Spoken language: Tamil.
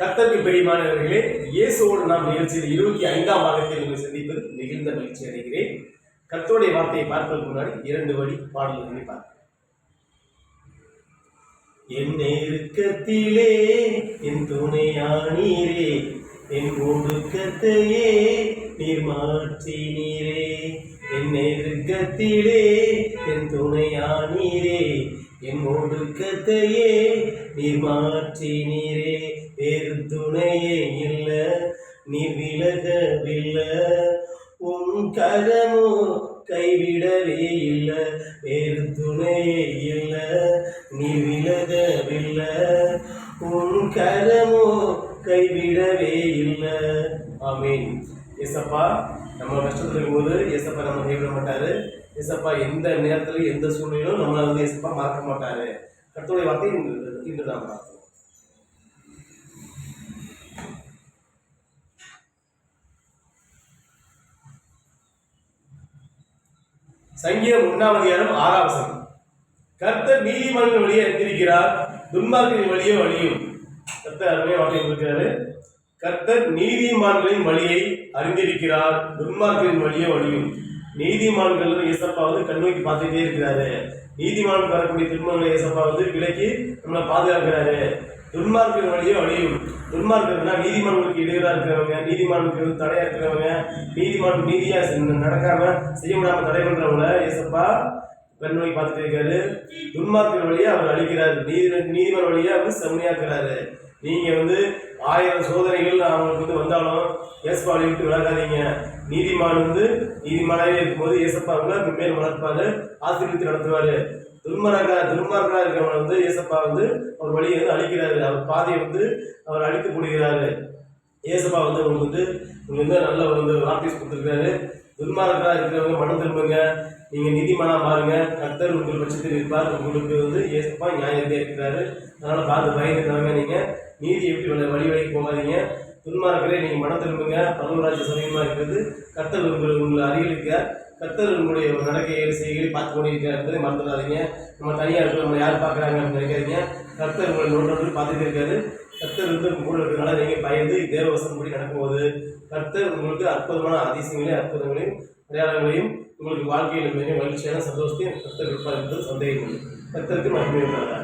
கர்த்தருக்கு பிரியமானவர்களே, இயேசுவோடு நாம் நிகழ்ச்சியில் 25ஆம் பாகத்தில் உங்களை சந்திப்பது மிகுந்த மகிழ்ச்சி அடைகிறேன். கர்த்தருடைய வார்த்தையை பார்ப்பதற்கு முன்னாடி 2 வரி பாடல்களை பார்ப்போம். என் நெருக்கத்திலே என் துணையானீரே, என் ஒடுக்கத்தையே நீர் மாற்றினீரே. என் நெருக்கத்திலே என் துணையானீரே, என் ஒடுக்கத்தையே நீர் மாற்றினீரே. வேறு துணையே இல்ல, நீ விலகவில்லை, உன் கரமோ கைவிடவே இல்லை. வேறு துணையே இல்ல, நீ விலகவில்லை, உன் கரமோ கைவிடவே இல்லை. ஆமீன். ஏசப்பா நம்ம கஷ்டத்தில் இருக்கும்போது ஏசப்பா நம்ம கைவிட மாட்டாரு. ஏசப்பா எந்த நேரத்திலும் எந்த சூழ்நிலையிலும் நம்மளை ஏசப்பா மறக்க மாட்டாரு. கர்த்தருடைய வார்த்தை இன்று நாம் பார்ப்போம். சங்கீதம் 1ஆம் அதிகாரம் 6ஆம் வசனம். கர்த்தர் நீதிமான்கள் வழியை அறிந்திருக்கிறார், துன்மார்க்கரின் வழியே வழியும். கர்த்தர் அருமையா வார்த்தை கொடுக்கிறாரு. கர்த்தர் நீதிமான்களின் வழியை அறிந்திருக்கிறார், துன்மார்க்கரின் வழியே வழியும். நீதிமான்கள் ஏசப்பா கண்ணோக்கி பார்த்துட்டே இருக்கிறாரு. நீதிமான் வரக்கூடிய துன்பங்களை ஏசப்பா விலக்கி நம்மளை பாதுகாக்கிறாரு. துன்மார்க்கரின் வழியே வழியும். துன்மார்க்கர்னா நீதிமான்களுக்கு இடையூறா இருக்கிறவங்க, நீதிமான்களுக்கு தடையா இருக்கிறவங்க, நீதியா நடக்காம செய்ய முடியாம தடை பண்றவங்கள ஏசப்பா கண்ணோக்கி பார்த்துட்டு இருக்காரு. துன்மார்க்கர் வழியா அவர் அழிக்கிறாரு, நீதிமான் வழியா அவர் செம்மையாக்குறாரு. நீங்க 1000 சோதனைகள் அவங்களுக்கு வந்தாலும் ஏசப்பா வழி விட்டு விளக்காதீங்க. நீதிமான் நீதிமானாவே இருக்கும்போது ஏசப்பா மேல் வளர்ப்பாரு, ஆசீர்வதித்து நடத்துவாரு. துன்மார்க்கரா இருக்கிறவங்க ஏசப்பா அவர் வழியை அழிக்கிறாரு, அவர் பாதையை அவர் அழித்து போடுகிறாரு. ஏசப்பா உங்களுக்கு நல்ல வார்த்தை கொடுத்துருக்காரு. துன்மார்க்கரா இருக்கிறவங்க மனம் திரும்புங்க, நீங்க நீதிமானா பாருங்க, கர்த்தர் உங்கள் பட்சத்தில் இருப்பார். உங்களுக்கு ஏசப்பா நியாயத்தை இருக்கிறாரு. அதனால பார்த்து பயந்துக்கிறவங்க நீங்க நீதியை விட்டு வழி போகாதீங்க. துன்மார்க்கரே நீங்க மனம் திரும்புங்க, பரலோகராஜ்ய சமயமா இருக்கிறது. கர்த்தர் உங்களை அருகில் இருக்கிறார். கர்த்தர் உங்களுடைய நடக்கைகள் செய்கைகளை பார்த்து கொண்டிருக்கிறார் என்பதை மறந்துடாதீங்க. நம்ம தனியாக இருக்கிற நம்ம யார் பார்க்குறாங்க அப்படின்னு நினைக்காதீங்க. கர்த்தர் உங்களை நோட்டு பார்த்துட்டு இருக்காரு. கர்த்தர் கூட இருக்கிறதுனால நீங்கள் பயந்து தேவவசனம் படி நடக்கும்போது கர்த்தர் உங்களுக்கு அற்புதமான அதிசயங்களையும் அற்புதங்களையும் அடையாளங்களையும் உங்களுக்கு வாழ்க்கையில் மிக மகிழ்ச்சியான சந்தோஷத்தையும் கர்த்தர் இருப்பார் என்பது சந்தேகம் இல்லை. கர்த்தருக்கு மகிமை உண்டாக.